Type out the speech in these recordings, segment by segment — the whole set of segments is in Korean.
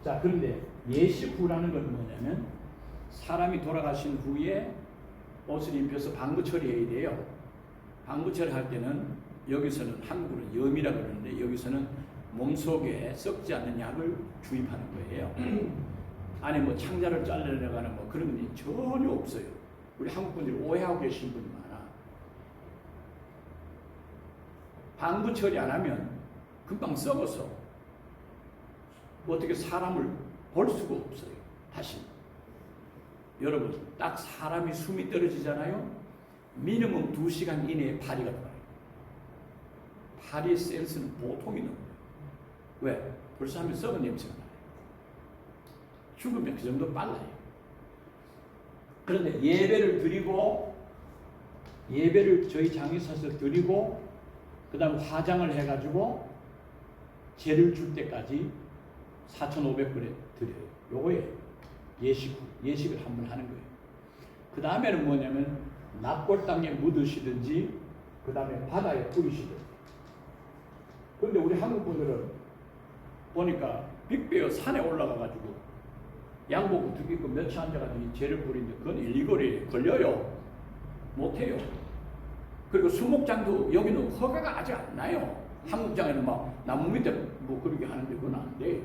자, 그런데 예식후라는 건 뭐냐면 사람이 돌아가신 후에 옷을 입혀서 방부 처리해야 돼요. 방부 처리할 때는 여기서는 한국으로는 염이라고 그러는데 여기서는 몸속에 썩지 않는 약을 주입하는 거예요. 안에 뭐 창자를 잘라내가는 뭐 그런 게 전혀 없어요. 우리 한국 분들이 오해하고 계신 분이 많아. 방부 처리 안 하면 금방 썩어서 어떻게 사람을 볼 수가 없어요. 다시. 여러분, 딱 사람이 숨이 떨어지잖아요. 미니멈 2시간 이내에 파리가 돌아요. 파리의 센스는 보통이 넘어요. 왜? 벌써 하면 썩은 냄새가 나요. 죽으면 그 정도 빨라요. 그런데 예배를 저희 장의사에서 드리고 그 다음 화장을 해가지고 제를 줄 때까지 4,500불에 드려요. 요거에 예식을 한번 하는 거예요. 그 다음에는 뭐냐면 납골 땅에 묻으시든지 그 다음에 바다에 뿌리시든지. 그런데 우리 한국 분들은 보니까 빅베어 산에 올라가가지고 양복 입고 며칠 앉아가지고 죄를 부리는데 그건 일리거리에 걸려요. 못해요. 그리고 수목장도 여기는 허가가 아직 안 나요. 한국장에는 막 나무 밑에 뭐 그렇게 하는데 그건 안 돼요.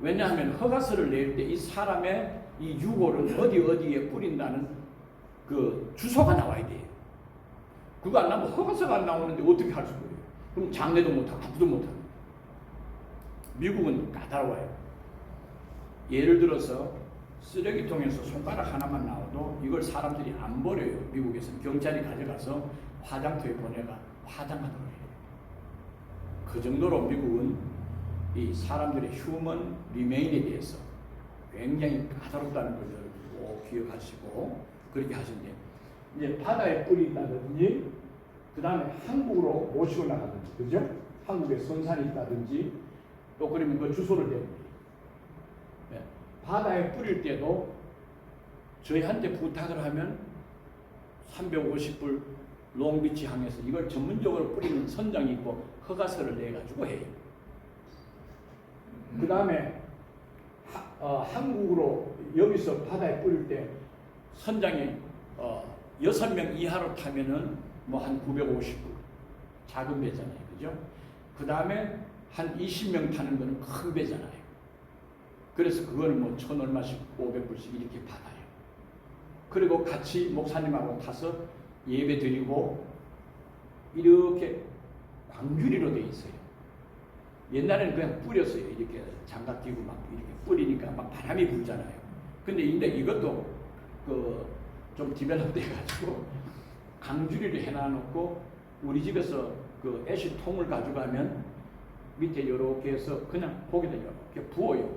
왜냐하면 허가서를 낼 때 이 사람의 이 유골은 어디에 뿌린다는 그 주소가 나와야 돼요. 그거 안 나오면 허가서가 안 나오는데 어떻게 할 수가 있어요? 그럼 장례도 못하고 아무도 못하고. 미국은 까다로워요. 예를 들어서 쓰레기통에서 손가락 하나만 나와도 이걸 사람들이 안 버려요. 미국에서는 경찰이 가져가서 화장터에 보내가 화장하도록 해요. 그 정도로 미국은 이 사람들의 휴먼 리메인에 대해서 굉장히 까다롭다는 걸 꼭 기억하시고 그렇게 하시는데 이제 바다에 뿌린다든지 그 다음에 한국으로 모시고 나가든지 그죠? 한국에 선산이 있다든지 또 그러면 그 주소를 대는 거예요. 네. 바다에 뿌릴 때도 저희한테 부탁을 하면 350불 롱비치 항에서 이걸 전문적으로 뿌리는 선장이 있고 허가서를 내가지고 해요. 그 다음에 한국으로 여기서 바다에 뿌릴 때 선장이 6명 이하로 타면은 뭐 한 950불 작은 배잖아요. 그죠? 그 다음에 한 20명 타는 거는 큰 배잖아요. 그래서 그거는 뭐 1,000 얼마씩 500불씩 이렇게 받아요. 그리고 같이 목사님하고 타서 예배 드리고 이렇게 광주리로 돼 있어요. 옛날에는 그냥 뿌렸어요. 이렇게 장갑 끼고 막 이렇게 뿌리니까 막 바람이 불잖아요. 근데 이것도 좀 디벨롭 돼가지고 강주리를 해놔놓고 우리 집에서 그 애쉬 통을 가져가면 밑에 이렇게 해서 그냥 거기다 이렇게 부어요.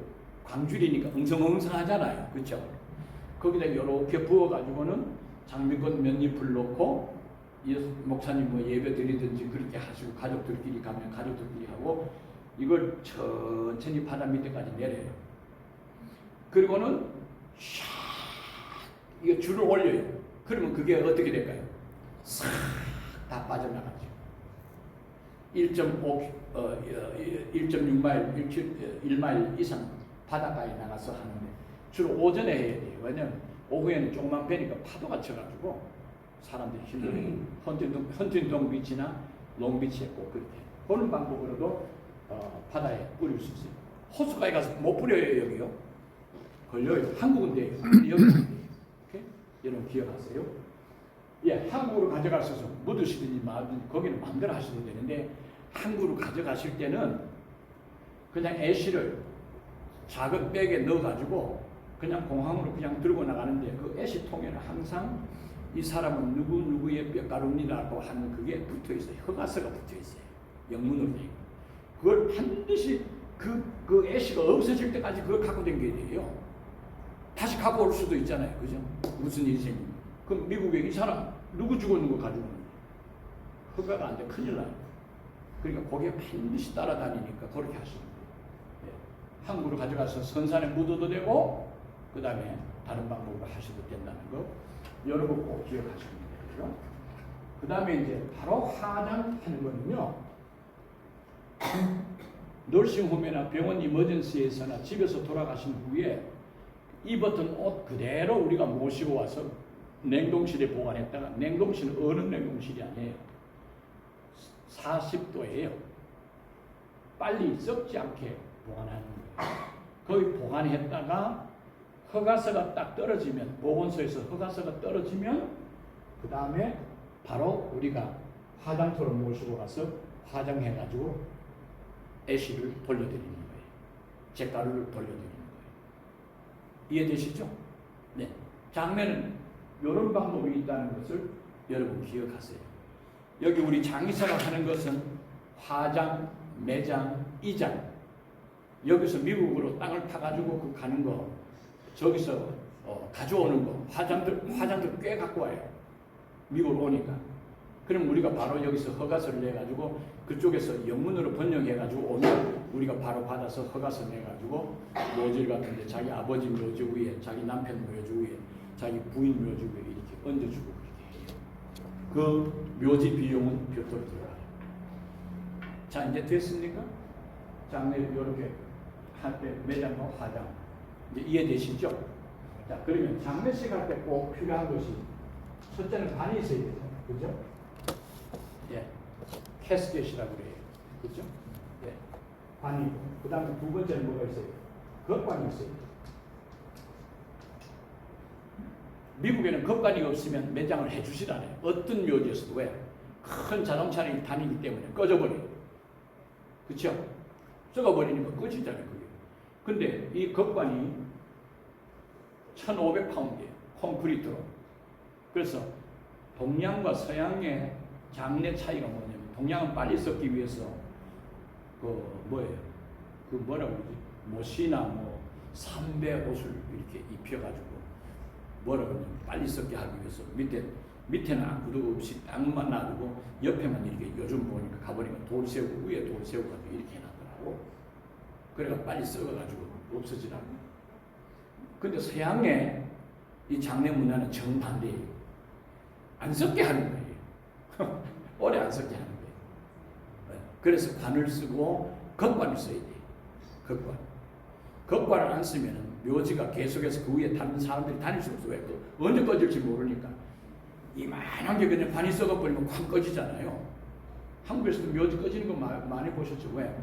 광주리니까 엉성엉성하잖아요. 그렇죠? 거기다 이렇게 부어가지고는 장미꽃 몇 잎을 넣고 목사님 뭐 예배 드리든지 그렇게 하시고 가족들끼리 가면 가족들끼리 하고 이걸 천천히 바다 밑에까지 내려요. 그리고는 샥 이거 줄을 올려요. 그러면 그게 어떻게 될까요? 싹 다 빠져나가죠. 1.6마일, 1마일 이상 바닷가에 나가서 하는데 주로 오전에 해야 돼요. 왜냐면 오후에는 조그만 배니까 파도가 쳐가지고 사람들이 힘들어요. 헌팅동 비치나 롱비치에 꼭 그렇게 그런 방법으로도 바다에 뿌릴 수 있어요. 호수가에 가서 못 뿌려요. 여기요. 걸려요. 한국은 돼요. 여기는 돼요. 여러분 기억하세요? 예, 한국으로 가져가셔서 묻으시든지 말든지 거기는 마음대로 하셔도 되는데 한국으로 가져가실 때는 그냥 애쉬를 작은 백에 넣어가지고 그냥 공항으로 그냥 들고 나가는데 그 애쉬 통에는 항상 이 사람은 누구의 뼈가루입니다라고 하는 그게 붙어 있어요. 허가서가 붙어 있어요. 영문으로 돼 있고. 그걸 반드시 그 애쉬가 없어질 때까지 그걸 갖고 다녀야 돼요. 다시 갖고 올 수도 있잖아요. 그죠? 무슨 일이 생기면. 그럼 미국에 이 사람 누구 죽었는 거 가지고 오는 허가가 안 돼. 큰일 나요. 그러니까 거기에 반드시 따라다니니까 그렇게 하시는 거예요. 예. 한국으로 가져가서 선산에 묻어도 되고 그 다음에 다른 방법으로 하셔도 된다는 거 여러분 꼭 기억하시면 돼요. 그 다음에 이제 바로 화장하는 거는요. 널싱홈이나 병원 이머전시에서나 집에서 돌아가신 후에 입었던 옷 그대로 우리가 모시고 와서 냉동실에 보관했다가, 냉동실은 어느 냉동실이 아니에요. 40도예요. 빨리 썩지 않게 보관하는 거예요. 거기 보관했다가 허가서가 딱 떨어지면, 보건소에서 허가서가 떨어지면 그 다음에 바로 우리가 화장터로 모시고 가서 화장해가지고 애쉬를 돌려드리는 거예요. 잿가루를 돌려드리는 거예요. 이해되시죠? 네. 장례는 이런 방법이 있다는 것을 여러분 기억하세요. 여기 우리 장의사가 하는 것은 화장, 매장, 이장, 여기서 미국으로 땅을 타가지고 그 가는 거, 저기서 가져오는 거, 화장들 꽤 갖고 와요. 미국으로 오니까. 그럼 우리가 바로 여기서 허가서를 내가지고 그쪽에서 영문으로 번역해가지고 오면 우리가 바로 받아서 허가서 내가지고 묘지 같은데 자기 아버지 묘지 위에, 자기 남편 묘지 위에, 자기 부인 묘지 위에 이렇게 얹어주고 그렇게 해요. 그 묘지 비용은 별도로 들어가요. 자, 이제 됐습니까? 장례 이렇게 할 때 매장과 화장 이제 이해되시죠? 자, 그러면 장례식 할 때 꼭 필요한 것이, 첫째는 관이 있어야 되죠, 그죠? 예, 캐스켓이라고 그래요, 그죠? 예, 관이. 그 다음에 두 번째는 뭐가 있어요? 겉관이 있어요. 미국에는 겉관이 없으면 매장을 해주질 않아요. 어떤 묘지에서도. 왜? 큰 자동차를 다니기 때문에 꺼져버려요. 그쵸? 썩어버리니까 꺼지잖아요, 그게. 근데 이 겉관이 1,500파운드예요, 콘크리트로. 그래서 동양과 서양의 장례 차이가 뭐냐면, 동양은 빨리 썩기 위해서 뭐라고 그러지? 못이나 삼배 옷을 이렇게 입혀가지고 뭐라고 그러냐면 빨리 썩게 하기 위해서 밑에는 아무도 없이 땅만 놔두고 옆에만 이렇게, 요즘 보니까 가보니까 돌 세우고 위에 돌 세우고 이렇게 해놨더라고. 그래가 빨리 썩어가지고 없어지라고. 근데 서양의 이 장례 문화는 정반대예요. 안 썩게 하는 거예요. 오래 안 썩게 하는 거예요. 그래서 관을 쓰고 겉관을 써야 돼요. 겉관. 겉관을 안 쓰면 묘지가 계속해서 그 위에 다른 사람들이 다닐 수 없어요. 왜? 언제 꺼질지 모르니까. 이만한 게 그냥 관이 썩어버리면 콱 꺼지잖아요. 한국에서도 묘지 꺼지는 거 많이 보셨죠? 왜?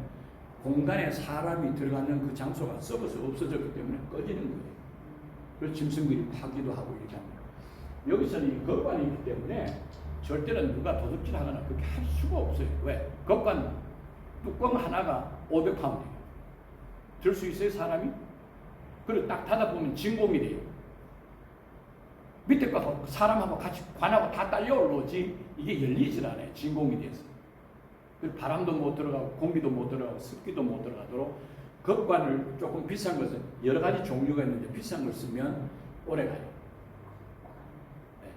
공간에 사람이 들어가는 그 장소가 썩어서 없어졌기 때문에 꺼지는 거예요. 그래서 짐승들이 파기도 하고 이렇게 합니다. 여기서는 이 겉관이 있기 때문에 절대로 누가 도둑질 하거나 그렇게 할 수가 없어요. 왜? 겉관 뚜껑 하나가 500파운드예요. 들 수 있어요, 사람이? 그리고 딱 닫아보면 진공이 돼요. 밑에 거 사람하고 같이 관하고 다 딸려 올라오지 이게 열리질 않아요. 진공이 돼서. 바람도 못 들어가고 공기도 못 들어가고 습기도 못 들어가도록 겉관을 조금 비싼 것은 여러 가지 종류가 있는데 비싼 걸 쓰면 오래 가요. 네.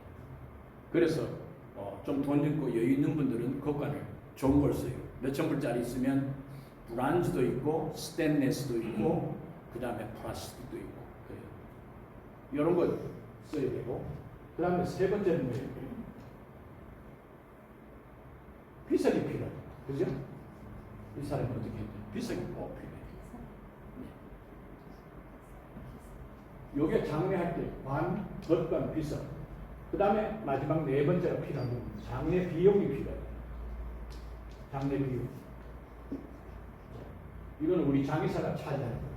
그래서 좀 돈 있고 여유 있는 분들은 겉관을 좋은 걸 써요. 몇천 불짜리 있으면 브란즈도 있고 스테인레스도 있고 그 다음에 플라스틱도 있고 그래요. 이런 거 써야 되고, 그 다음에 세 번째는 뭐예요? 비석이 필요해요. 그죠? 이 사람이 어떻게 했죠? 비석이 꼭 필요해요. 네. 요게 장례할 때 관, 겉관, 비석. 그 다음에 마지막 네 번째가 필요한 건 장례 비용이 필요해요. 장례 비용. 이건 우리 장의사가 차지하는 거예요.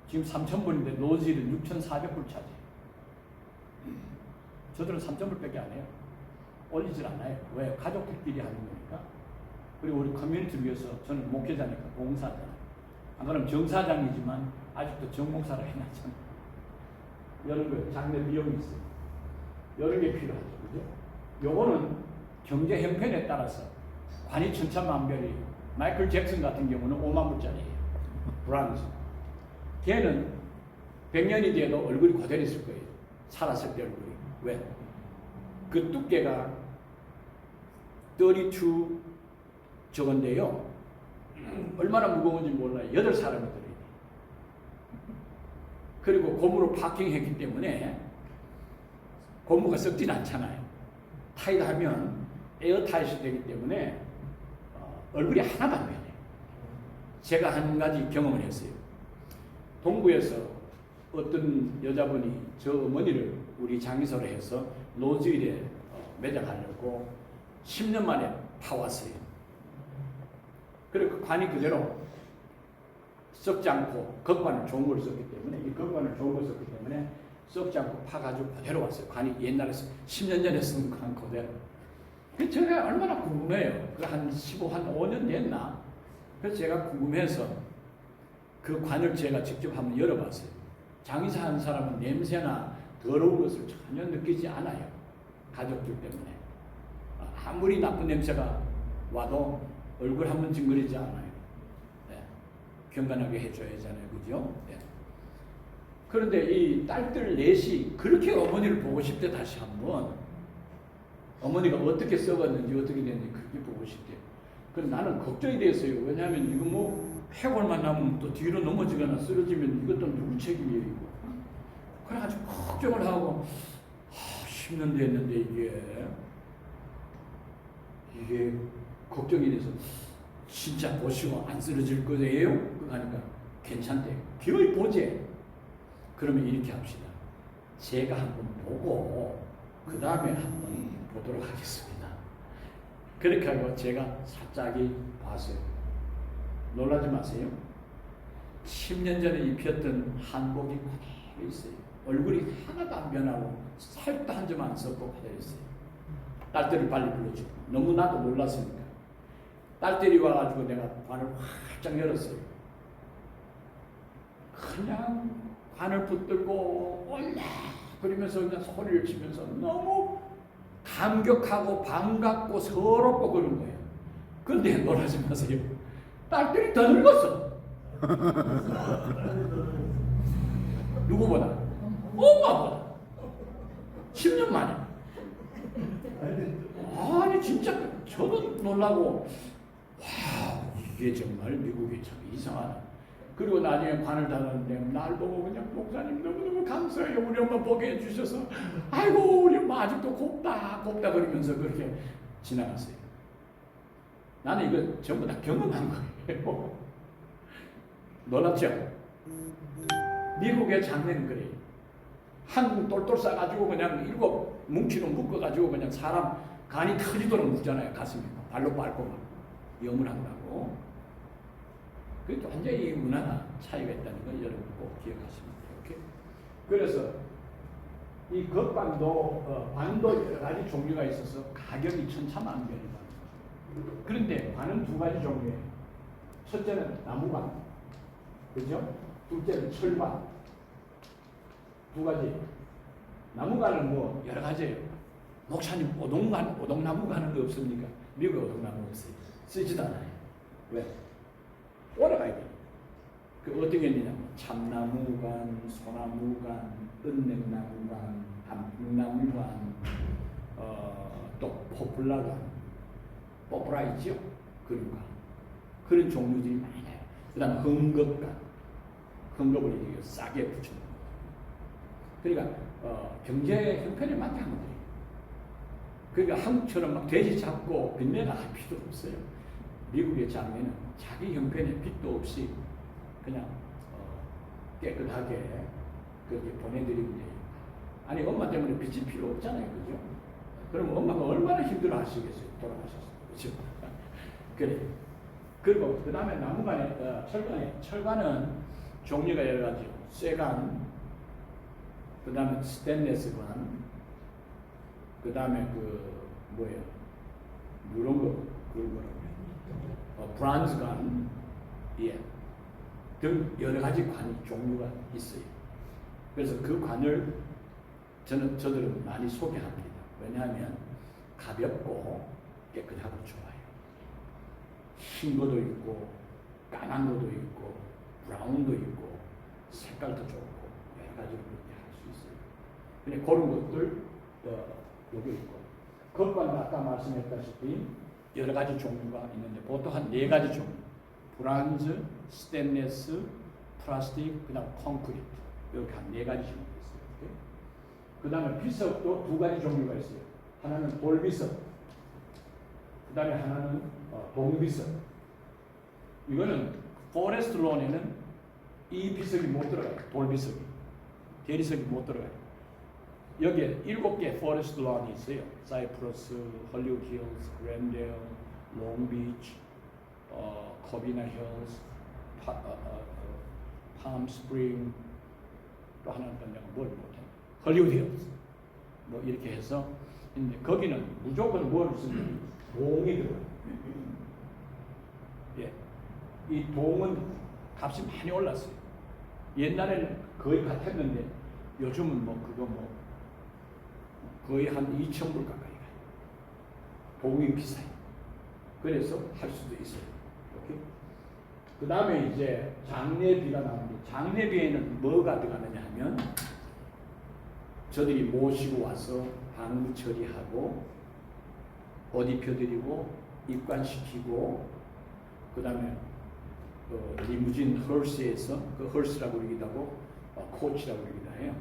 지금 3,000불인데 노지는 6,400불 차지. 저들은 3,000불밖에 안 해요. 올리질 않아요. 왜? 가족들끼리 하는 거니까. 그리고 우리 커뮤니티를 위해서 저는 목회자니까 봉사잖아요. 안 그러면 정사장이지만 아직도 정목사를 해놨잖아요. 이런 거 장례 비용이 있어요. 이런 게 필요하죠. 그죠? 요거는 경제 형편에 따라서 관이 천차만별이에요. 마이클 잭슨 같은 경우는 5만 불짜리예요. 브란즈. 걔는 100년이 돼도 얼굴이 그대로 있을 거예요. 살았을 때 얼굴이. 왜? 그 두께가 32 저건데요. 얼마나 무거운지 몰라요. 8사람이 들어요. 그리고 고무로 파킹했기 때문에 고무가 썩진 않잖아요. 타이트하면 에어타이트 되기 때문에 얼굴이 하나도 안 변해요. 제가 한 가지 경험을 했어요. 동구에서 어떤 여자분이 저 어머니를 우리 장의사로 해서 노즈일에 매장하려고 10년 만에 파왔어요. 그리고 그 관이 그대로 썩지 않고 겉관을 좋은 걸 썼기 때문에, 이 겉관을 좋은 걸 썼기 때문에 썩지 않고 파가지고 그대로 왔어요. 관이 옛날에 10년 전에 쓴 관 그대로. 그 제가 얼마나 궁금해요. 그 한 5년 됐나? 그래서 제가 궁금해서 그 관을 제가 직접 한번 열어봤어요. 장의사 한 사람은 냄새나 더러운 것을 전혀 느끼지 않아요. 가족들 때문에. 아무리 나쁜 냄새가 와도 얼굴 한번 찡그리지 않아요. 네. 경건하게 해줘야 하잖아요. 그죠? 네. 그런데 이 딸들 넷이 그렇게 어머니를 보고 싶대. 다시 한번 어머니가 어떻게 썩었는지 어떻게 됐는지 그렇게 보고 싶대. 그럼 나는 걱정이 됐어요. 왜냐하면 이거 뭐 해골만 나면 또 뒤로 넘어지거나 쓰러지면 이것도 누구 책임이에요 이거. 그래가지고 걱정을 하고 10년 됐는데 이게 걱정이 돼서 진짜 보시고 안 쓰러질 거예요? 그러니까 괜찮대. 기어이 보재. 그러면 이렇게 합시다. 제가 한번 보고 그 다음에 한번 보도록 하겠습니다. 그렇게 하고 제가 살짝이 봤어요. 놀라지 마세요. 10년 전에 입혔던 한복이 그대로 있어요. 얼굴이 하나도 안 변하고 살도 한 점 안 썩고 그대로 있어요. 딸들이 빨리 불러줘. 너무 나도 놀랐으니까. 딸들이 와가지고 내가 관을 활짝 열었어요. 그냥 관을 붙들고 올라 그러면서 그냥 소리를 치면서 너무 감격하고 반갑고 서럽고 그런 거예요. 그런데 놀라지 마세요. 딸들이 더 늙었어. 누구보다? 엄마보다. 10년 만에. 아니 진짜 저도 놀라고 와 이게 정말 미국이 참 이상하다. 그리고 나중에 관을 닫았는데 날 보고 그냥 목사님 너무너무 감사해요. 우리 엄마 보게 해주셔서 아이고 우리 엄마 아직도 곱다 그러면서 그렇게 지나갔어요. 나는 이거 전부 다 경험한 거예요. 놀랍죠? 미국의 장례는 그래요. 한국 똘똘 싸가지고 그냥 7 뭉치로 묶어가지고 그냥 사람 간이 터지도록 묶잖아요. 가슴에 발로 밟고 막 염을 한다고. 그게 완전히 문화가 차이가 있다는 걸 여러분 꼭 기억하시면 돼요. 오케이? 그래서 이 겉관도 관도 여러 가지 종류가 있어서 가격이 천차만별이다. 그런데 관은 2가지 종류예요. 첫째는 나무관, 그죠? 둘째는 철관. 2가지. 나무관은 뭐 여러 가지예요. 목사님 오동나무관은 없습니까? 미국에 오동나무 없어요. 쓰지도 않아요. 왜? 오래 가야 돼요. 그 어떻게 했냐면 참나무관, 소나무관, 은냉나무관, 한풍나무관, 또 포플라관, 포플라 있죠? 그런 종류들이 많이 나요. 그 다음 헝겊관, 헝겊을 이렇게 싸게 붙여놓은 거. 그러니까 경제 형편에 맞게 하면 돼요. 그러니까 한국처럼 막 돼지 잡고 빚내가 할 필요 없어요. 미국의 장례는 자기 형편에 빚도 없이 그냥 깨끗하게 그렇게 보내드리면 돼요. 아니 엄마 때문에 빚질 필요 없잖아요, 그죠? 그럼 엄마가 얼마나 힘들어 하시겠어요, 돌아가셨어요, 그죠? 그래. 그리고 그 다음에 나무관에 철관은 종류가 여러 가지요. 쇠관, 그 다음에 스테인리스관, 그 다음에 이런 거 그걸 뭐라고 브론즈관, 예, 등 여러 가지 관이 종류가 있어요. 그래서 그 관을 저들은 많이 소개합니다. 왜냐하면 가볍고 깨끗하고 좋아요. 흰 것도 있고 까만 것도 있고 브라운도 있고 색깔도 좋고 여러 가지로 그렇게 할 수 있어요. 근데 그런 것들 여기 있고 겉관도 아까 말씀했다시피 여러 가지 종류가 있는데 보통 한 4가지 종류. 브론즈, 스테인리스, 플라스틱, 그다음 콘크리트. 이렇게 한 4가지 종류가 있어요. 그 다음에 비석도 2가지 종류가 있어요. 하나는 돌비석, 그 다음에 하나는 동비석. 이거는 포레스트 론에는 이 비석이 못 들어가요. 돌 비석이. 대리석이 못 들어가요. 여기에 7개 포레스트 론이 있어요. 사이프러스, 헐리우드 힐스, 그랜데일, 롱비치, 코비나 힐스, 팜 스프링, 또 하나는 내가 뭘 못해. 헐리우드 힐스. 뭐 이렇게 해서 근데 거기는 무조건 뭘 쓰는 동이 들어가요. 예. 이 동은 값이 많이 올랐어요. 옛날에는 거의 같았는데 요즘은 뭐 그거 뭐 거의 한 2,000불 가까이 가요. 동이 비싸요. 그래서 할 수도 있어요. 이렇게. 그 다음에 이제 장례비가 나오는데 장례비에는 뭐가 들어가느냐 하면 저들이 모시고 와서 방문 처리하고 옷 입혀드리고 입관시키고 그 다음에 리무진 헐스에서 그 헐스라고 그러기도 하고 코치라고 그러기도 해요.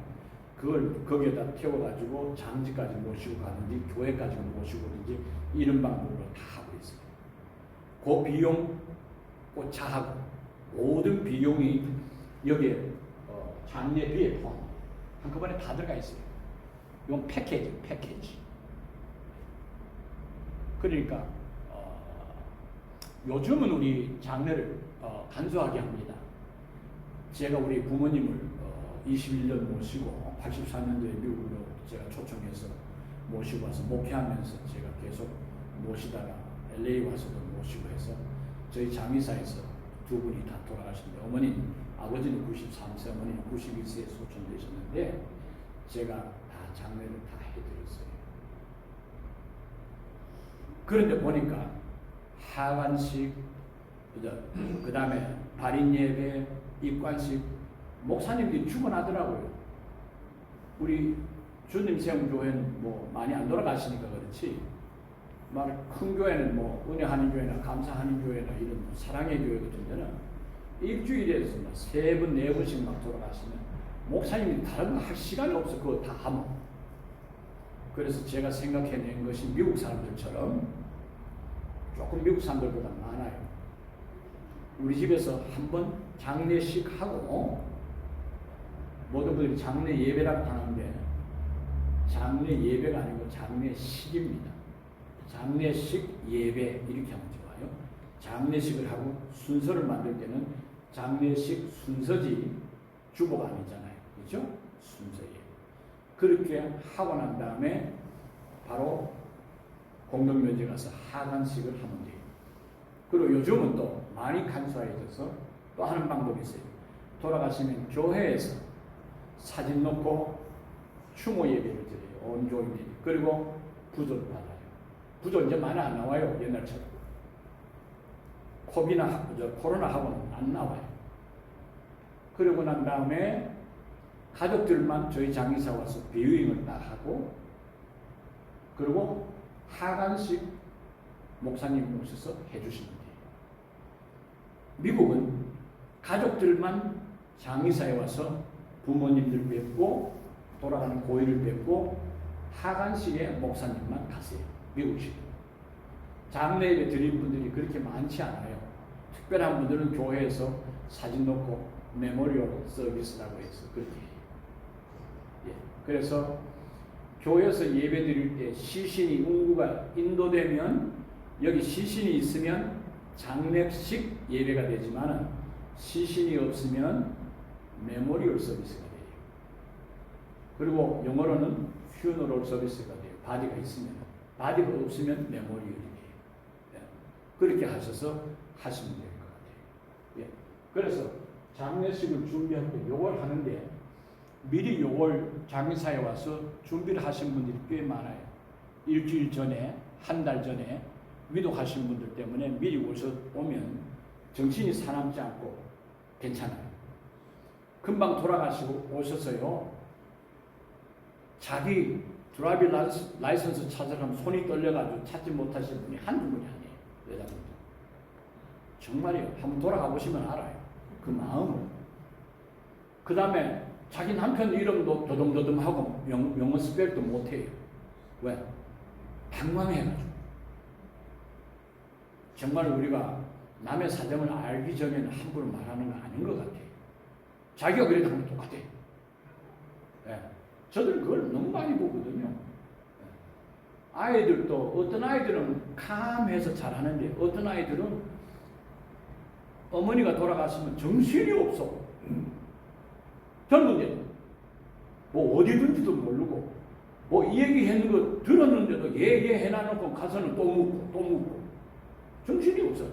그걸 거기에다 태워가지고 장지까지 모시고 가든지 교회까지 모시고 오든지 이런 방법으로 다 하고 있어요. 그 비용, 그 차하고 모든 비용이 여기에 장례비에 포함 한꺼번에 다 들어가 있어요. 이건 패키지. 그러니까 요즘은 우리 장례를 간소하게 합니다. 제가 우리 부모님을 21년 모시고 84년도에 미국으로 제가 초청해서 모시고 와서 목회하면서 제가 계속 모시다가 LA 와서도 모시고 해서 저희 장의사에서 두 분이 다 돌아가셨는데 어머니, 아버지는 93세, 어머니는 91세에 소천되셨는데 제가 다 장례를 다 해드렸어요. 그런데 보니까 하관식, 그 다음에 발인예배, 입관식, 목사님들이 주문하더라고요. 우리 주님 세운 교회는 뭐 많이 안 돌아가시니까 그렇지, 막 큰 교회는 뭐 은혜하는 교회나 감사하는 교회나 이런 사랑의 교회 같은 데는 일주일에서 막 3번, 4번씩 막 돌아가시면 목사님이 다른 거 할 시간이 없어. 그거 다 하면. 그래서 제가 생각해낸 것이 미국 사람들처럼 조금 미국 사람들보다 많아요. 우리 집에서 한번 장례식 하고 모든 분들이 장례 예배라고 하는데 장례 예배가 아니고 장례식입니다. 장례식 예배 이렇게 하면 좋아요. 장례식을 하고 순서를 만들 때는 장례식 순서지 주보가 아니잖아요. 그렇죠? 순서예요. 그렇게 하고 난 다음에 바로 공동묘지에 가서 하관식을 하면 돼요. 그리고 요즘은 또 많이 간소해져서 또 하는 방법이 있어요. 돌아가시면 교회에서 사진 놓고 추모 예배를 드려요. 온조인들이. 그리고 부조를 받아요. 부조 이제 많이 안 나와요. 옛날처럼. 코로나하고는 안 나와요. 그러고 난 다음에 가족들만 저희 장의사 와서 비유잉을 다 하고 그리고 하관식 목사님 오셔서 해주시면 돼요. 미국은 가족들만 장의사에 와서 부모님들 뵙고 돌아가는 고인을 뵙고 하관식에 목사님만 가세요. 미국식. 장례 예배 드린 분들이 그렇게 많지 않아요. 특별한 분들은 교회에서 사진 놓고 메모리얼 서비스라고 해서 그렇게 해요. 예. 그래서 교회에서 예배 드릴 때 시신이 운구가 인도되면 여기 시신이 있으면 장례식 예배가 되지만 시신이 없으면 메모리얼 서비스가 돼요. 그리고 영어로는 퓨너럴 서비스가 돼요. 바디가 있으면. 바디가 없으면 메모리얼이 돼요. 예. 그렇게 하셔서 하시면 될 것 같아요. 예. 그래서 장례식을 준비할 때 요걸 하는데 미리 요걸 장의사에 와서 준비를 하신 분들이 꽤 많아요. 일주일 전에, 한 달 전에 위독하신 분들 때문에 미리 오면 정신이 사납지 않고 괜찮아요. 금방 돌아가시고 오셨어요. 자기 드라이빙 라이선스 찾으려면 손이 떨려가지고 찾지 못하시는 분이 한두 분이 아니에요. 여자분들. 정말이에요. 한번 돌아가 보시면 알아요. 그 마음을. 그 다음에 자기 남편 이름도 더듬더듬하고 영어 스펠도 못해요. 왜? 방황해가지고. 정말 우리가 남의 사정을 알기 전에는 함부로 말하는 거 아닌 것 같아요. 자기가 그래도 하면 똑같아. 예. 저들 그걸 너무 많이 보거든요. 아이들도 어떤 아이들은 캄해서 잘하는데 어떤 아이들은 어머니가 돌아가시면 정신이 없어. 젊은데 뭐 어디든지도 모르고 뭐 이 얘기 했는 거 들었는데도 예 해놔놓고 가서는 또 묻고 정신이 없어.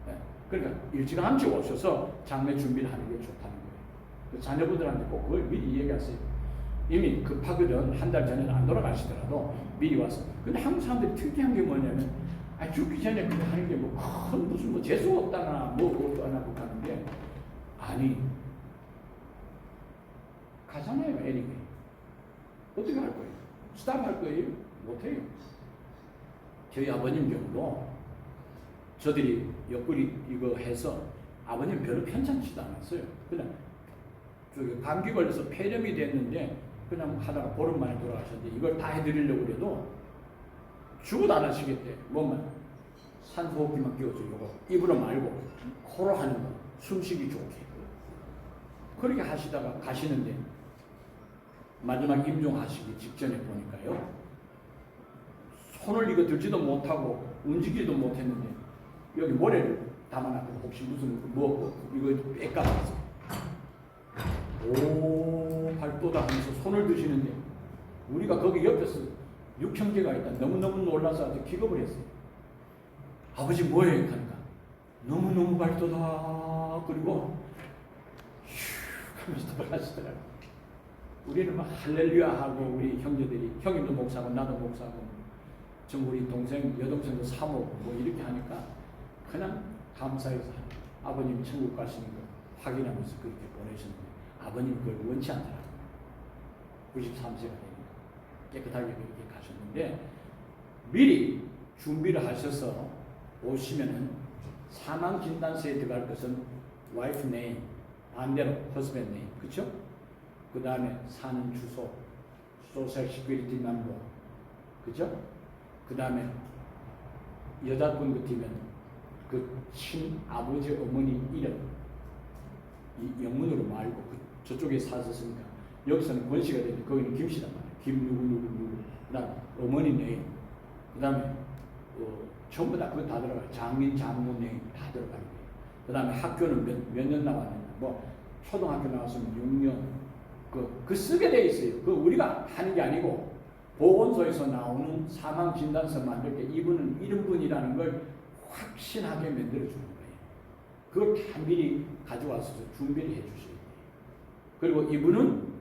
네. 그러니까 일찌감치 오셔서 장례 준비를 하는 게 좋다는 거예요. 자녀분들한테 꼭 그걸 미리 얘기하세요. 이미 급하거든. 한 달 전에는 안 돌아가시더라도 미리 와서. 근데 한국 사람들이 특이한 게 뭐냐면 죽기 전에 그거 하는 게 뭐 큰 무슨 뭐 재수 없다나 뭐 어떠나 하는 게 아니 가잖아요. 애니까 어떻게 할 거예요? 스탑할 거예요? 못해요. 저희 아버님 경우도 저들이 옆구리 이거 해서 아버님 별로 편찮지도 않았어요. 그냥 감기 걸려서 폐렴이 됐는데 그냥 하다가 보름 만에 돌아가셨는데 이걸 다 해드리려고 그래도 죽어도 안 하시겠대. 뭐만 산소호흡기만 끼워줘. 요거 입으로 말고 코로 하는 거 숨쉬기 좋게 그렇게 하시다가 가시는데 마지막 임종하시기 직전에 보니까요 손을 이거 들지도 못하고 움직이지도 못했는데 여기 모래를 담아놨고 혹시 무슨 뭐 이거 뺏가봤어. 오 발도다 하면서 손을 드시는데 우리가 거기 옆에서 육형제가 있다. 너무너무 놀라서 아주 기겁을 했어요. 아버지 뭐예요? 하니까 너무너무 발도다. 그리고 휴 하면서 돌아가시더라고요. 우리는 막 할렐루야 하고 우리 형제들이 형님도 목사고 나도 목사고 좀 우리 동생 여동생도 사모고 뭐 이렇게 하니까 그냥 감사해서 아버님 천국 가시는 거 확인하면서 그렇게 보내셨는데 아버님 그걸 원치 않더라고요. 93세가 되니까 깨끗하게 그렇게 가셨는데 미리 준비를 하셔서 오시면은 사망 진단서에 들어갈 것은 와이프 네임 반대로 허스밴드 네임 그렇죠? 그 다음에 사는 주소, 소셜 시큐리티 넘버, 그죠? 그 다음에 여자분 같으면 그 친아버지 어머니 이름 이 영문으로 말고 저쪽에 사셨으니까 여기서는 권씨가 되는데 거기는 김씨란 말이에요. 김누구누구누구 그다음 어머니 네임 그 다음에 전부 다 그거 다 들어가요. 장인 장모 네임 다 들어가는 거예요. 그 다음에 학교는 몇 년 나왔는지 뭐 초등학교 나왔으면 6년 그 쓰게 돼 있어요. 그 우리가 하는 게 아니고 보건소에서 나오는 사망 진단서 만들 때 이분은 이런 분이라는 걸 확신하게 만들어 주는 거예요. 그걸 다 미리 가져와서 준비를 해 주셔야 돼요. 그리고 이분은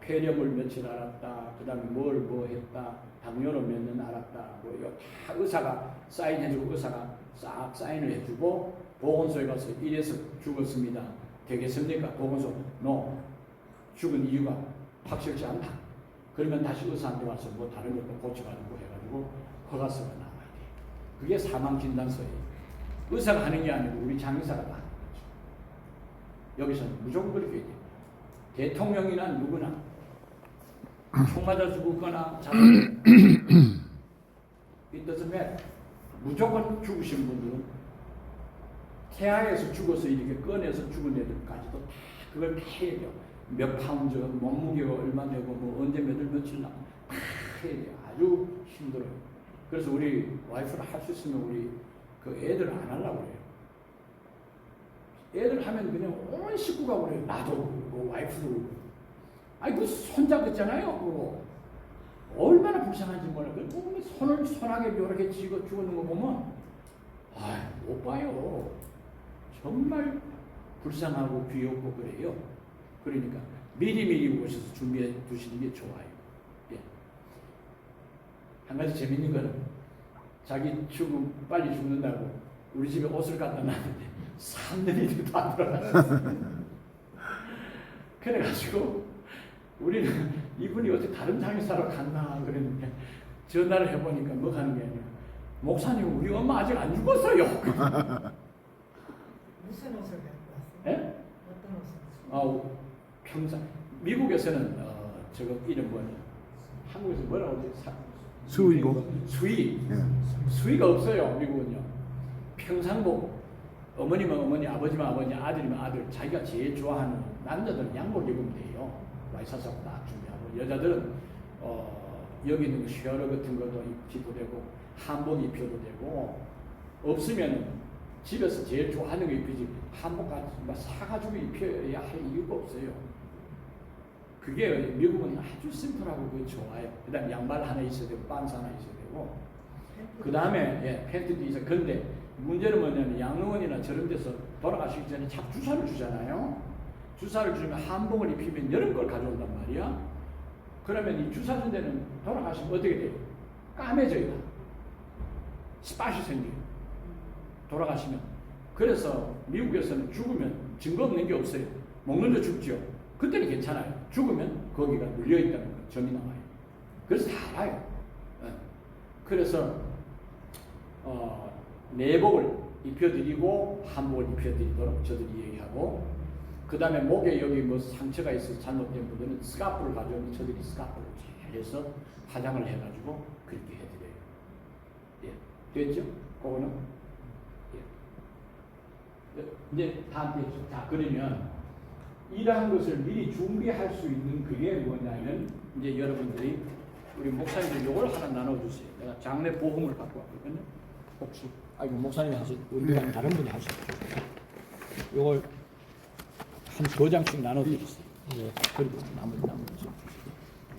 폐렴을 며칠 알았다. 그 다음에 뭐 했다. 당뇨를 몇 년 알았다. 뭐 다 의사가 사인해주고 의사가 싹 사인을 해주고 보건소에 가서 이래서 죽었습니다. 되겠습니까? 보건소 죽은 이유가 확실치 않다. 그러면 다시 의사한테 와서 뭐 다른 것도 고쳐가지고 해가지고 허가서가 나와야 돼. 그게 사망 진단서예요. 의사가 하는 게 아니고 우리 장의사가 다 하는 거죠. 여기서는 무조건 그렇게 해야 돼요. 대통령이나 누구나 총 맞아 죽었거나 it doesn't matter. 무조건 죽으신 분들은 태아에서 죽어서 이렇게 꺼내서 죽은 애들까지도 다 그걸 다 해야 돼요. 몇 파운드, 몸무게가 얼마 되고 뭐 언제 며칠 나고 다 해야 돼요. 아주 힘들어요. 그래서 우리 와이프를 할 수 있으면 우리 그 애들을 안 하려고 그래요. 애들 하면 그냥 온 식구가 그래요. 나도 그러고 와이프도 그러고. 아니 그 손자 같잖아요. 그거 얼마나 불쌍한지 몰라. 그 손을 손하게 이렇게 쥐고 죽는 거 보면 못 봐요. 정말 불쌍하고 귀엽고 그래요. 그러니까 미리 오셔서 준비해 두시는 게 좋아요. 예. 한 가지 재밌는 거는 자기 빨리 죽는다고 우리 집에 옷을 갖다 놨는데 3년이 다 들어갔어요. 그래가지고 우리는 이분이 어떻게 다른 장의사로 갔나 그랬는데 전화를 해보니까 뭐 하는 게 아니라 목사님 우리 엄마 아직 안 죽었어요. 무슨 옷을 갖고 왔어요? 예? 어떤 옷을? 평상 미국에서는 저거 이름 뭐냐? 한국에서 뭐라고 하지? 수의복. 수의. 예. 수의가 없어요. 미국은요. 평상복 어머니면 어머니, 아버지면 아버지, 아들이면 아들 자기가 제일 좋아하는 남자들은 양복 입으면 돼요. 와이셔츠하고 딱 준비하고 여자들은 여기 있는 셔러 같은 것도 입지도 되고 한복 입혀도 되고 없으면 집에서 제일 좋아하는 거 입히지 한복 같은 거 사가지고 입혀야 할 이유가 없어요. 그게 미국은 아주 심플하고 그게 좋아요. 그 다음에 양말 하나 있어야 되고 반스 하나 있어야 되고 그 다음에 팬티도 있어요. 근데 문제는 뭐냐면 양로원이나 저런 데서 돌아가시기 전에 자꾸 주사를 주잖아요. 주사를 주면 한복을 입히면 여름 걸 가져온단 말이야. 그러면 이 주사 준 데는 돌아가시면 어떻게 돼요? 까매져요. 스팟이 생겨요. 돌아가시면. 그래서 미국에서는 죽으면 증거 없는 게 없어요. 먹는 데 죽죠. 그때는 괜찮아요. 죽으면 거기가 눌려있다는 거 점이 나와요. 그래서 다 알아요. 그래서 내복을 입혀드리고 한복을 입혀드리도록 저들이 얘기하고 그 다음에 목에 여기 뭐 상처가 있어서 잘못된 분들은 스카프를 가져오면 저들이 스카프를 잘 해서 화장을 해가지고 그렇게 해드려요. 예, 됐죠? 그거는 예. 이제 다 됐죠. 자, 그러면 이러한 것을 미리 준비할 수 있는 그게 뭐냐면 이제 여러분들이 우리 목사님들 요걸 하나 나눠주세요. 내가 장례 보험을 갖고 왔거든요. 혹시 이거 목사님이 하실 우리가 다른 분이 하실 요걸 한 2장씩 나눠드리겠어요. 네. 그리고 나머지.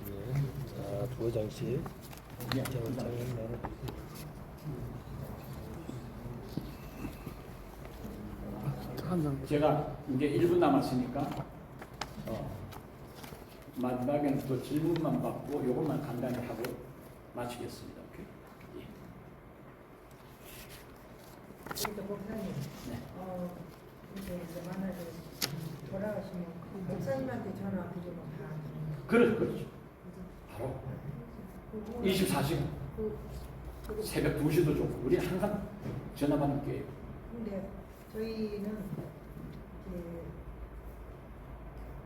네. 자, 2장씩. 네. 제가 이제 1분 남았으니까 마지막에는 또 질문만 받고 요것만 간단히 하고 마치겠습니다. 오케이? 예. 그러니까 목사님, 네. 이제 만약에 돌아가시면 목사님한테 전화 드리면 다. 그렇죠. 바로 24시간. 새벽 2시도 좋고 우리 항상 전화 받는 게. 근데 저희는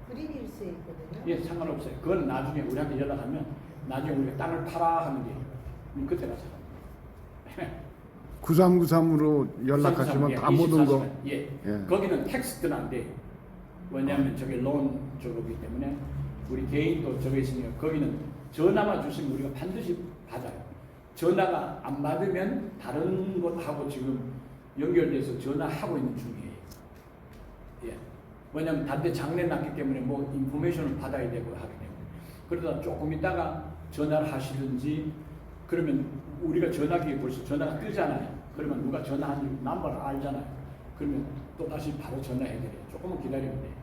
그린힐스에 있거든요. 예, 상관없어요. 그건 나중에 우리한테 연락하면 나중에 우리가 땅을 팔아 하면 돼요. 그럼 그때 가서. 9393으로 연락하시면 다 모든 거. 예. 예. 거기는 텍스트는 안 돼요. 왜냐하면 저게 론 쪽이기 때문에 우리 개인도 저게 있으니까 거기는 전화만 주시면 우리가 반드시 받아요. 전화가 안 받으면 다른 곳하고 지금 연결돼서 전화하고 있는 중이에요. 예. 왜냐하면 단대 장례 났기 때문에 뭐 인포메이션을 받아야 되고 하기 때문에 그러다 조금 있다가 전화를 하시든지 그러면 우리가 전화기에 벌써 전화가 뜨잖아요. 그러면 누가 전화한 넘버를 알잖아요. 그러면 또 다시 바로 전화해드려요. 조금만 기다리면 돼요.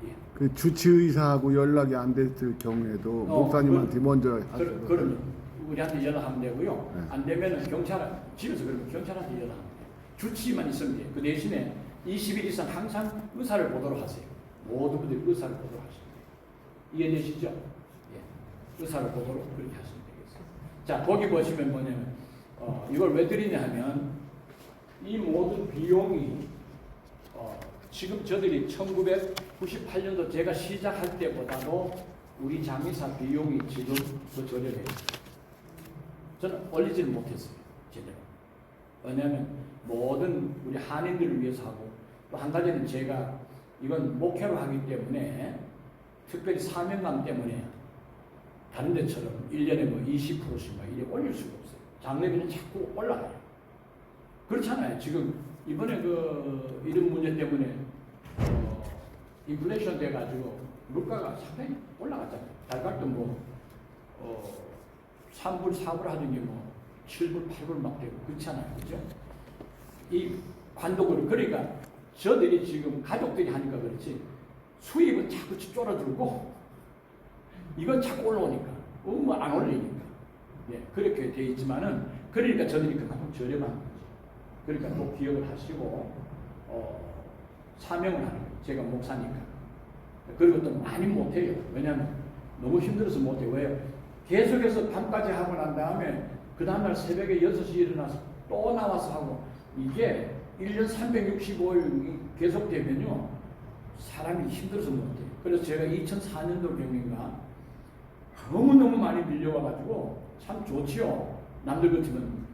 예. 그 주치의사하고 연락이 안 됐을 경우에도 목사님한테 먼저 하시고. 그러면 우리한테 연락하면 되고요. 네. 안 되면은 집에서 그러면 경찰한테 연락하면 돼요. 주치의만 있으면 돼요. 그 대신에 20일 이상 항상 의사를 보도록 하세요. 모든 분들이 의사를 보도록 하시면 돼요. 이해되시죠? 예. 의사를 보도록 그렇게 하시면 되겠어요. 자, 거기 보시면 뭐냐면 이걸 왜 드리냐 하면 이 모든 비용이 지금 저들이 1998년도 제가 시작할 때보다도 우리 장의사 비용이 지금 더 저렴해요. 저는 올리지를 못했어요. 제대로. 왜냐하면 모든 우리 한인들을 위해서 하고 또 한 가지는 제가 이건 목회로 하기 때문에 특별히 사명감 때문에 다른 데처럼 1년에 뭐 20%씩 막 이래 올릴 수가 없어요. 장례비는 자꾸 올라가요. 그렇잖아요. 지금 이번에 그 이런 문제 때문에 인플레이션 돼가지고 물가가 상당히 올라갔잖아요. 달걀도 뭐 3불, 4불 하던 게 뭐 7불, 8불 막 되고 그렇잖아요. 그죠? 이 관독을 그러니까 저들이 지금 가족들이 하니까 그렇지 수입은 자꾸 줄어들고 이건 자꾸 올라오니까 안 올리니까 예, 그렇게 돼 있지만은 그러니까 저들이 그만큼 저렴한 거죠. 그러니까 꼭 기억을 하시고 사명을 하는 거예요. 제가 목사니까. 그리고 또 많이 못해요. 왜냐하면 너무 힘들어서 못해요. 왜요? 계속해서 밤까지 하고 난 다음에 그 다음날 새벽에 6시에 일어나서 또 나와서 하고 이게 1년 365일이 계속되면요 사람이 힘들어서 못해요. 그래서 제가 2004년도 경인가 너무너무 많이 밀려와가지고 참 좋지요. 남들 같으면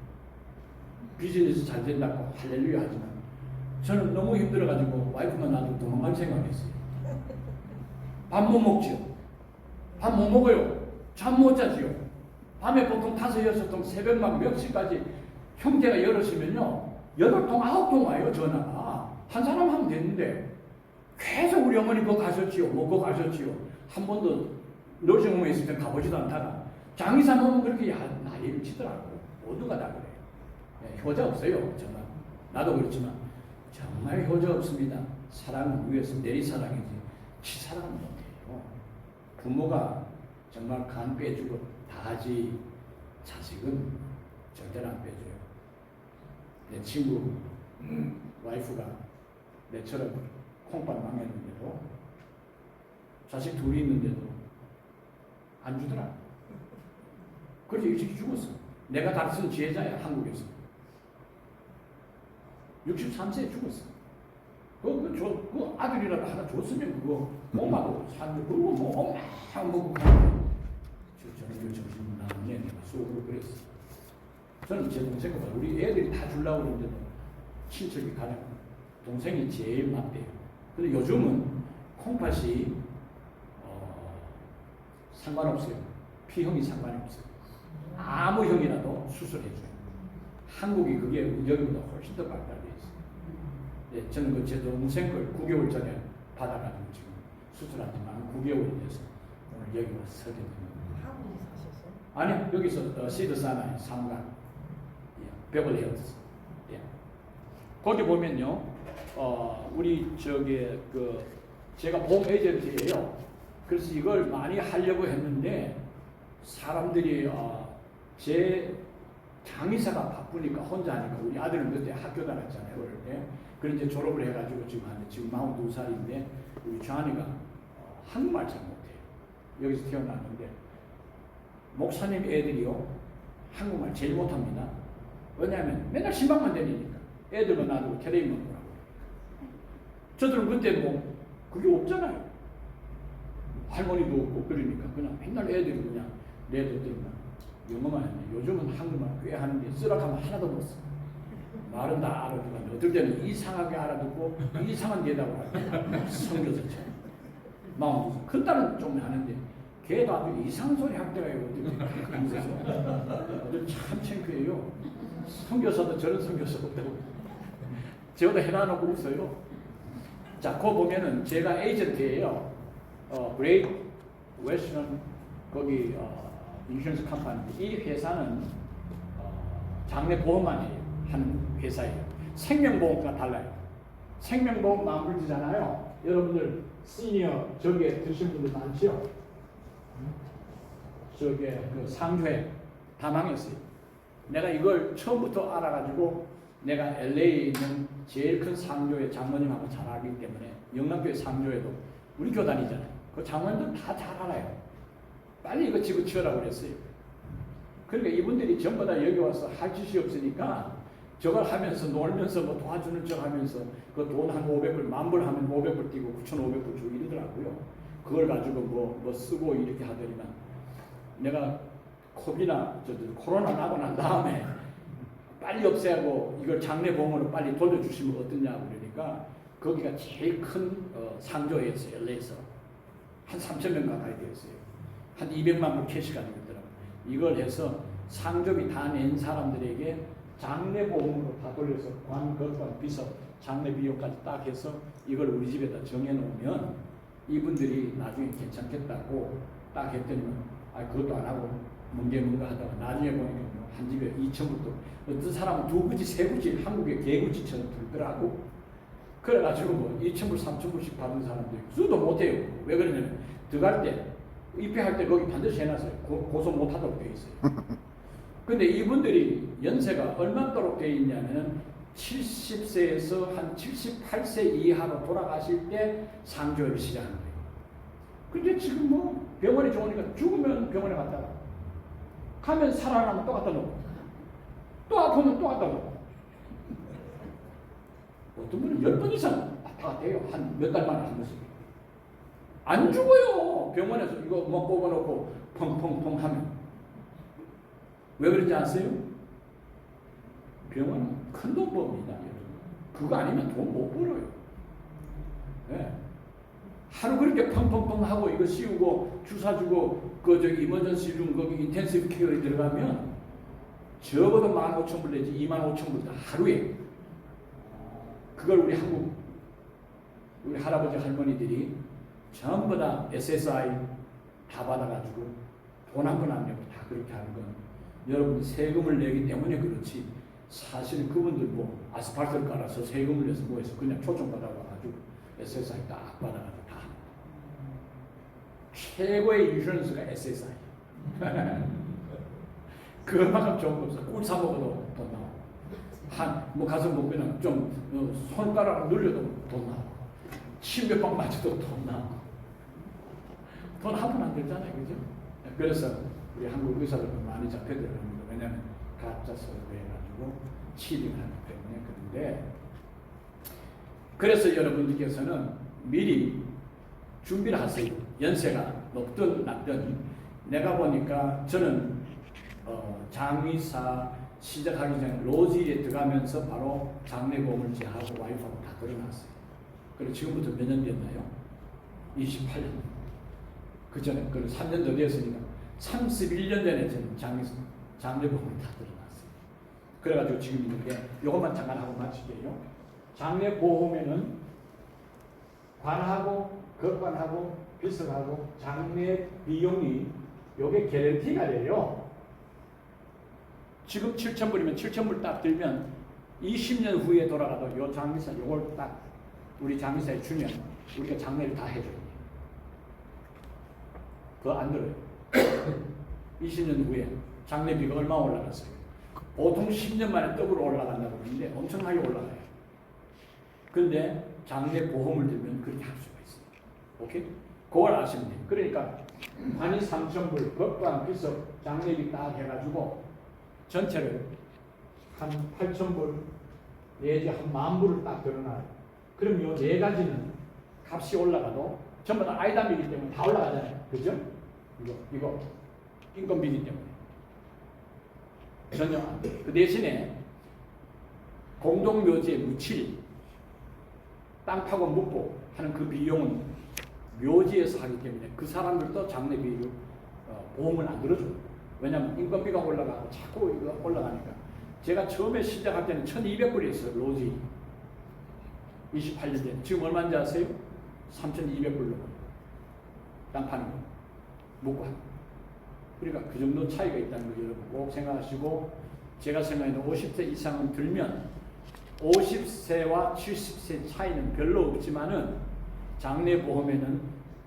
비즈니스 잘 된다고 할렐루야 하지만 저는 너무 힘들어가지고 와이프만 놔두고 도망갈 생각했어요. 밥 못 먹지요. 밥 못 먹어요. 잠 못 자지요. 밤에 보통 5, 6통 새벽 막 몇 시까지 형제가 열었으면요 8통, 9통 와요 전화가. 한 사람 하면 되는데 계속 우리 어머니 그거 가셨지요. 뭐 그거 가셨지요. 한 번도 너싱홈에 있을 때 가보지도 않다가 장의사 오면 그렇게 나이를 치더라고요. 모두가 다 그래요. 네, 효자 없어요. 정말. 나도 그렇지만 정말 효자 없습니다. 사랑을 위해서 내리사랑이지 치사랑은 못해요. 부모가 정말 간 빼주고 다 하지 자식은 절대로 안 빼줘요. 내 친구 와이프가 내처럼 콩밥 망했는데도 자식 둘이 있는데도 안 주더라. 그래서 일찍 죽었어. 내가 가르친 지혜자야 한국에서. 63세에 죽었어. 그 아들이라도 하나 줬으면 그거 엄마도 산주 그거 뭐 엄마 먹고 가는데 저는 정신 나갔네. 내가 속으로 그랬어. 저는 제 동생보다 우리 애들이 다 주려고 그러는데도 친척이 가장 동생이 제일 맞대요. 근데 요즘은 콩팥이 상관없어요. 피형이 상관이 없어요. 아무 형이라도 수술해줘요. 한국이 그게 여기보다 훨씬 더 발달돼 있어요. 네, 저는 그 제 동생 걸 9개월 전에 받아가지고 지금 수술하지만 9개월이 돼서 오늘 여기 와서 서게 됩니다. 한국에 사셨어요? 아니요, 여기서 시드사나이 상관, 베벌리 hills. 예. 거기 보면요, 우리 제가 봄 에이전트예요. 그래서 이걸 많이 하려고 했는데 사람들이 제 장의사가 바쁘니까 혼자 하니까 우리 아들은 그때 학교 다녔잖아요. 어릴 때. 그래 이제 졸업을 해가지고 지금 42살인데 우리 좌니가 한국말 잘 못해요. 여기서 태어났는데 목사님 애들이요 한국말 제일 못합니다. 왜냐하면 맨날 신방만 다니니까 애들만 놔두고 텔레비만 보라고. 저들은 그때 뭐 그게 없잖아요. 할머니도 없고 그러니까 그냥 맨날 애들이 그냥 내들들만 영어만 했네. 요즘은 한국말 꽤 하는데 쓰라하면 하나도 못 써. 말은 다 알아듣는데 어떨 때는 이상하게 알아듣고 이상한 대답을 하고 성교서처럼 마음 큰 딸은 좀 하는데 걔도 아주 이상한 소리 할 때가 있거든요. 그러면서 참 창피해요. 성교사도 저런 성교사 없다고 저도 해놔놓고 웃어요. 자, 그거 보면은 제가 에이전트예요. 그레이트 웨스턴 거기 인슈런스 컴퍼니. 이 회사는 장래 보험만 해요. 하는 회사예요. 생명보험과 달라요. 생명보험 마무리잖아요. 여러분들 시니어 저기에 드신 분들 많죠? 저게 그 상조에 다 망했어요. 내가 이걸 처음부터 알아가지고 내가 LA에 있는 제일 큰 상조의 장모님하고 잘 알기 때문에 영남교회 상조에도 우리 교단이잖아요. 그 장모님들 다 잘 알아요. 빨리 이거 집어치우라고 그랬어요. 그러니까 이분들이 전부 다 여기 와서 할 짓이 없으니까 저걸 하면서 놀면서 뭐 도와주는 척 하면서 그 돈 한 500불, 10,000불 하면 500불 띄고 9,500불 주고 이러더라고요. 그걸 가지고 뭐 쓰고 이렇게 하더니만 내가 코로나 나고 난 다음에 빨리 없애고 이걸 장례보험으로 빨리 돌려주시면 어떠냐고 그러니까 거기가 제일 큰 상조였어요. LA에서. 한 3,000명 가까이 되었어요. 한 200만 불 캐시가 되더라고요. 이걸 해서 상조비 다 낸 사람들에게 장례보험으로 다 돌려서 것과 비서 장례 비용까지 딱 해서 이걸 우리 집에다 정해놓으면 이분들이 나중에 괜찮겠다고 딱 했더니 그것도 안 하고 뭔가 하다가 나중에 보니까 한 집에 2,000불도 어떤 사람은 2구지 3구지 한국의 개구지처럼 들더라고. 그래가지고 뭐 2,000불 3,000불씩 받는 사람도 있고 수도 못해요. 왜 그러냐면 들어갈 때 입회할 때 거기 반드시 해놨어요. 고소 못하도록 되어 있어요. 근데 이분들이 연세가 얼마도록 되어 있냐면 70세에서 한 78세 이하로 돌아가실 때 상조를 시작하는 거예요. 근데 지금 뭐 병원이 좋으니까 죽으면 병원에 갔다가 가면 살아나면 또 갖다 놓고 또 아프면 또 갖다 놓고 어떤 분은 10번 이상 왔다 갔다 해요. 한 몇 달 만에 한 번씩. 안 죽어요. 병원에서 이거 뭐 뽑아놓고 펑펑펑 하면. 왜 그런지 아세요? 병원은 큰 돈 법니다. 그거 아니면 돈 못 벌어요. 네. 하루 그렇게 펑펑펑 하고 이거 씌우고 주사 주고 그 저기 이머전시 룸 거기 인텐시브 케어에 들어가면 적어도 15,000불 내지 25,000불 하루에. 그걸 우리 한국 우리 할아버지 할머니들이 전부 다 SSI 다 받아가지고 돈 한 번 안 내고 다 그렇게 하는 건 여러분 세금을 내기 때문에 그렇지 사실은 그분들 뭐 아스팔트를 깔아서 세금을 내서 뭐해서 그냥 초청 받아와가지고 SSI 딱 받아가지고 다 최고의 인슈런스가 SSI 그만큼 좋은 거 없어. 꿀 사 먹어도 돈 나오고 뭐 가서 뭐 그냥 좀 손가락 눌려도 돈 나오고 침 몇 방 맞춰도 돈 나오고 돈 한 푼 안 들잖아요. 그죠? 그래서 우리 한국 의사들은 많이 잡혀 들어갑니다. 왜냐하면 가짜 서로 해가지고 치료하기 때문에. 그런데 그래서 여러분들께서는 미리 준비를 하세요. 연세가 높든 낮든. 내가 보니까 저는 장의사 시작하기 전에 로지에 들어가면서 바로 장례보험을 제하고 와이프하고 다 들어놨어요. 그리고 지금부터 몇 년 됐나요? 28년. 그 전에, 그 3년 더 됐으니까 31년 전에 저는 장례보험을 다 들어놨어요. 그래가지고 지금 있는데, 이것만 잠깐 하고 마칠게요. 장례보험에는 관하고, 거관하고, 비석하고, 장례 비용이 요게 개런티가 돼요. 지금 7,000불이면 7,000불 딱 들면 20년 후에 돌아가도 요 장례사 요걸 딱 우리 장례사에 주면 우리가 장례를 다 해줘요. 그거 안 들어요. 20년 후에 장례비가 얼마 올라갔어요? 보통 10년 만에 떡으로 올라간다고 그러는데 엄청나게 올라가요. 근데 장례보험을 들면 그렇게 할 수가 있어요. 오케이? 그걸 아시면 돼요. 그러니까 관이 3,000불, 법관, 비석, 장례비 딱 해가지고 전체를 한 8,000불 내지 한 10,000불을 딱 들어놔요. 그럼 요 네 가지는 값이 올라가도 전부 다 아이담이기 때문에 다 올라가잖아요. 그죠? 이거 인건비기 때문에 전혀 안 돼요. 그 대신에 공동묘지에 묻힐 땅 파고 묻고 하는 그 비용은 묘지에서 하기 때문에 그 사람들도 장례비를 보험을 안 들어줘요. 왜냐하면 인건비가 올라가고 자꾸 이거 올라가니까. 제가 처음에 시작할 때는 1,200불이었어요. 로지 28년 전에. 지금 얼마인지 아세요? 3,200불로 땅 파는 거 묻고 하는 거. 그러니까 그 정도 차이가 있다는 거 여러분 꼭 생각하시고, 제가 생각해도 50세 이상은 들면 50세와 70세 차이는 별로 없지만은 장례보험에는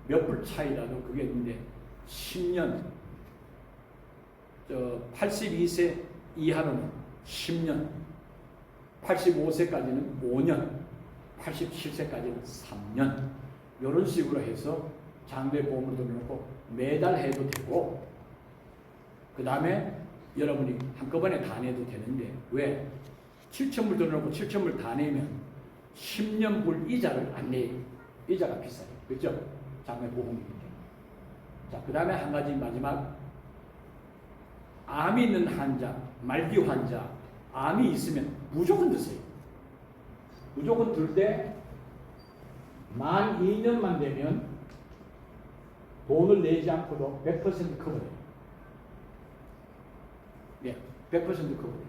몇 불 차이라도 그게 있는데 10년 82세 이하로는 10년, 85세까지는 5년, 87세까지는 3년 이런 식으로 해서 장례보험을 들어놓고 매달 해도 되고, 그 다음에 여러분이 한꺼번에 다 내도 되는데, 왜? 7,000불 들어놓고 7,000불 다 내면 10년불 이자를 안 내요. 이자가 비싸요. 그렇죠? 장례보험이기 때문에. 자, 그 다음에 한 가지 마지막, 암이 있는 환자, 말기 환자, 암이 있으면 무조건 드세요. 무조건 들 때 만 2년만 되면 돈을 내지 않고도 100% 커버돼요. 네, 100% 커버돼요.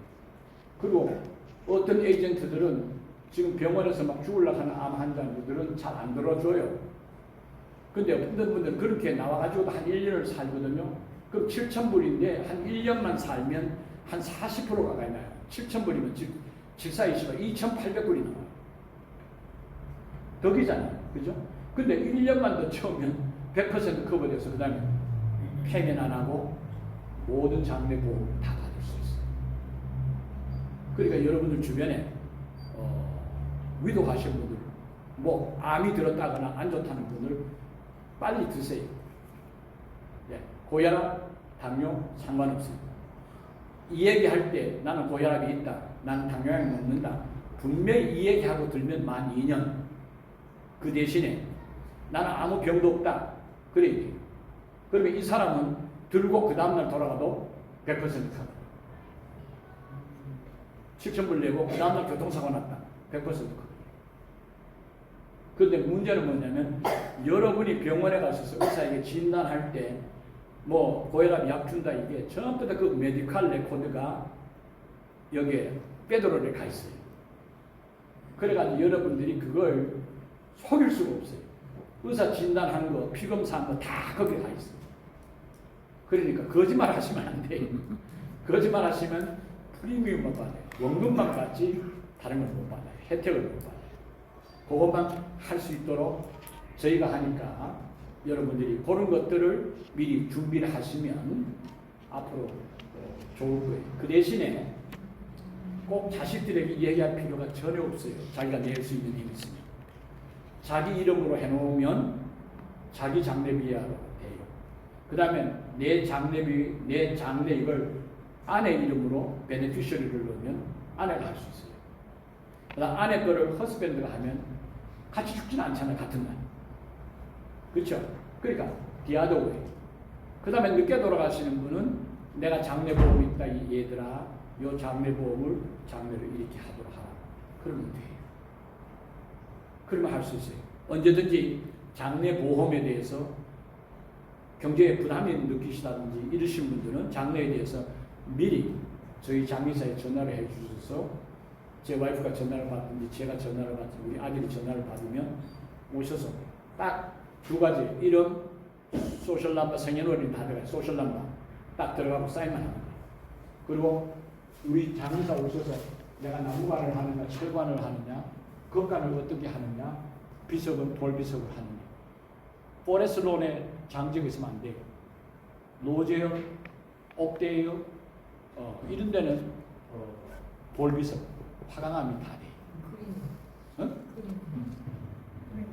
그리고 어떤 에이전트들은 지금 병원에서 막 죽으려고 하는 암 환자들은 잘 안 들어줘요. 근데 어떤 분들은 그렇게 나와가지고도 한 1년을 살거든요. 그럼 7,000불인데 한 1년만 살면 한 40%가 가까이 나요. 7,000불이면 즉 7420가 2,800불이 나와요. 덕이잖아요. 그죠? 근데 1년만 더 채우면 100% 커버돼서 그 다음에 폐면 안 하고 모든 장례보험 다 받을 수 있어요. 그러니까 여러분들 주변에 위독하신 분들, 뭐 암이 들었다거나 안 좋다는 분들 빨리 드세요. 네, 고혈압, 당뇨 상관없습니다. 이 얘기할 때 나는 고혈압이 있다, 나는 당뇨약을 먹는다, 분명히 이 얘기하고 들면 만 2년. 그 대신에 나는 아무 병도 없다, 그래 얘기해요. 그러면 이 사람은 들고 그 다음날 돌아가도 100% 커버. 7,000불 내고 그 다음날 교통사고 났다. 100% 커버예요. 그런데 문제는 뭐냐면 여러분이 병원에 가셔서 의사에게 진단할 때 뭐 고혈압 약 준다 이게 전부 다 그 메디칼 레코드가 여기에 빼돌아를 가 있어요. 그래가지고 여러분들이 그걸 속일 수가 없어요. 의사 진단하는 거, 피검사한 거 다 거기에 가 있어요. 그러니까 거짓말 하시면 안 돼요. 거짓말 하시면 프리미엄만 받아요. 원금만 받지 다른 걸 못 받아요. 혜택을 못 받아요. 그것만 할 수 있도록 저희가 하니까 여러분들이 그런 것들을 미리 준비를 하시면 앞으로 좋을 거예요. 그 대신에 꼭 자식들에게 얘기할 필요가 전혀 없어요. 자기가 낼 수 있는 힘이 있으면. 자기 이름으로 해놓으면 자기 장례비하러 돼요. 그 다음에 내 장례 이걸 아내 이름으로 베네피셔리를 넣으면 아내가 할 수 있어요. 그 다음 아내 거를 허스밴드가 하면 같이 죽지는 않잖아요. 같은 날. 그렇죠? 그러니까 디아도웨이. 그 다음에 늦게 돌아가시는 분은 내가 장례보험 있다 얘들아 요 장례보험을 장례를 이렇게 하도록 하라. 그러면 돼요. 그러면 할 수 있어요. 언제든지 장례보험에 대해서 경제에 부담이 느끼시다든지 이러신 분들은 장례에 대해서 미리 저희 장례사에 전화를 해 주셔서 제 와이프가 전화를 받든지 제가 전화를 받든지 우리 아들이 전화를 받으면 오셔서 딱 두 가지 이름, 소셜 넘버, 생년월일 다 들어가요. 소셜 넘버 딱 들어가고 사인만 하는 거예요. 그리고 우리 장의사 오셔서 내가 나무관을 하느냐 철관을 하느냐 건간을 어떻게 하느냐 비석은 돌비석을 하느냐 포레스론에 장지가 있으면 안 돼요. 노제요, 옥대요 이런 데는 돌비석, 화강암이 다 돼요. 그림. 어? 그림.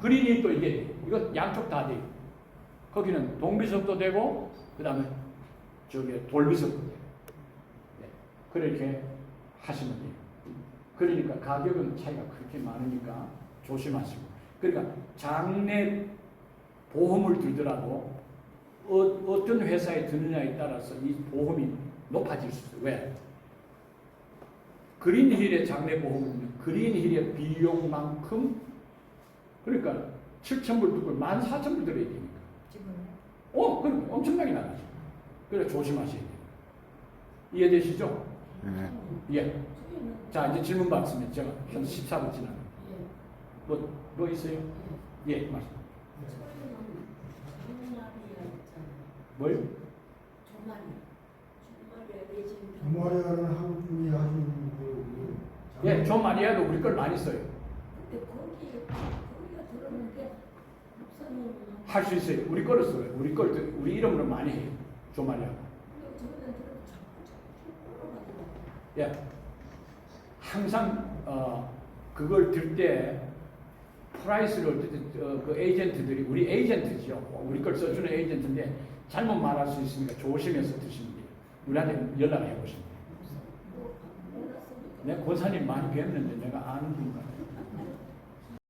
그린이 또 이게 이거 양쪽 다 돼요. 거기는 동비석도 되고 그 다음에 저기 돌비석도 돼요. 네. 그렇게 하시면 돼요. 그러니까 가격은 차이가 그렇게 많으니까 조심하시고. 그러니까 장내 보험을 들더라도 어떤 회사에 드느냐에 따라서 이 보험이 높아질 수 있어요. 왜? 그린힐의 장내 보험은 그린힐의 비용만큼 그러니까 7,000불 두고 14,000불 들어야 되니까. 지금 그럼 엄청나게 나가죠. 그래서 조심하셔야 돼요. 이해되시죠? 네. 예. 자, 이제 질문 받으면 제가 한 14분 지나면. 뭐 있어요? 예, 말씀. 뭘? 조마리아는 한국 분이 하시는 거고. 예, 좀 많이 해도 우리 걸 많이 써요. 할 수 있어요. 우리 거를 써요. 우리 이름으로 많이 해요. 좀 많이 하고. 예. 항상 그걸 들 때 프라이스를 그 에이전트들이 우리 에이전트죠. 우리 걸 써주는 에이전트인데 잘못 말할 수 있으니까 조심해서 드시면 돼요. 우리한테 연락을 해보시면 돼요. 내가 권사님 많이 뵀는데 내가 아는 분 같아요.